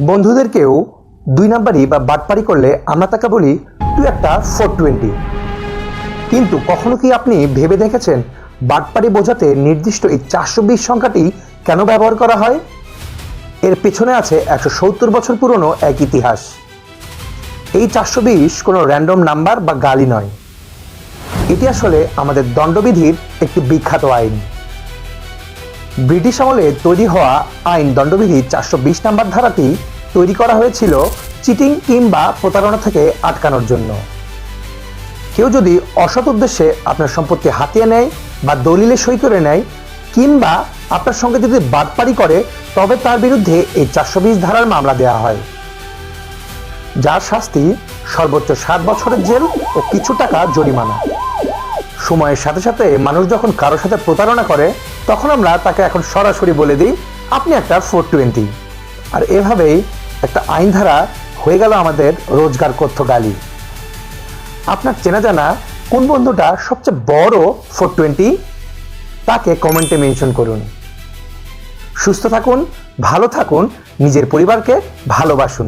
বন্ধুদেরকেও 2 নাম্বারই বা বাটপারি করলে আমরা তাকে বলি তুই একটা 420। কিন্তু কখনো কি আপনি ভেবে দেখেছেন বাটপারি বোঝাতে নির্দিষ্ট এই 420 সংখ্যাটি কেন ব্যবহার করা হয়? এর পেছনে আছে 170 বছর পুরনো এক ইতিহাস। এই 420 কোনো র্যান্ডম নাম্বার বা গালি নয়, এটি আসলে আমাদের দণ্ডবিধির একটি বিখ্যাত আইন। ব্রিটিশ আমলে তৈরি হওয়া আইন দণ্ডবিধি 420 নাম্বার ধারাটি তৈরি করা হয়েছিল চিটিং কিংবা প্রতারণা থেকে আটকানোর জন্য। কেউ যদি অসৎ উদ্দেশ্যে আপনার সম্পত্তি হাতিয়ে নেয় বা দলিলে সই করে নেয় কিংবা আপনার সঙ্গে যদি বাটপারি করে, তবে তার বিরুদ্ধে এই 420 ধারার মামলা দেওয়া হয়, যার শাস্তি সর্বোচ্চ 7 বছরের জেল ও কিছু টাকা জরিমানা। সময়ের সাথে সাথে মানুষ যখন কারোর সাথে প্রতারণা করে, তখন আমরা তাকে এখন সরাসরি বলে দিই আপনি একটা 420। আর এভাবেই একটা আইন ধারা হয়ে গেল আমাদের রোজগার কথ্য গালি। আপনার চেনা জানা কোন বন্ধুটা সবচেয়ে বড় 420, তাকে কমেন্টে মেনশন করুন। সুস্থ থাকুন, ভালো থাকুন, নিজের পরিবারকে ভালোবাসুন।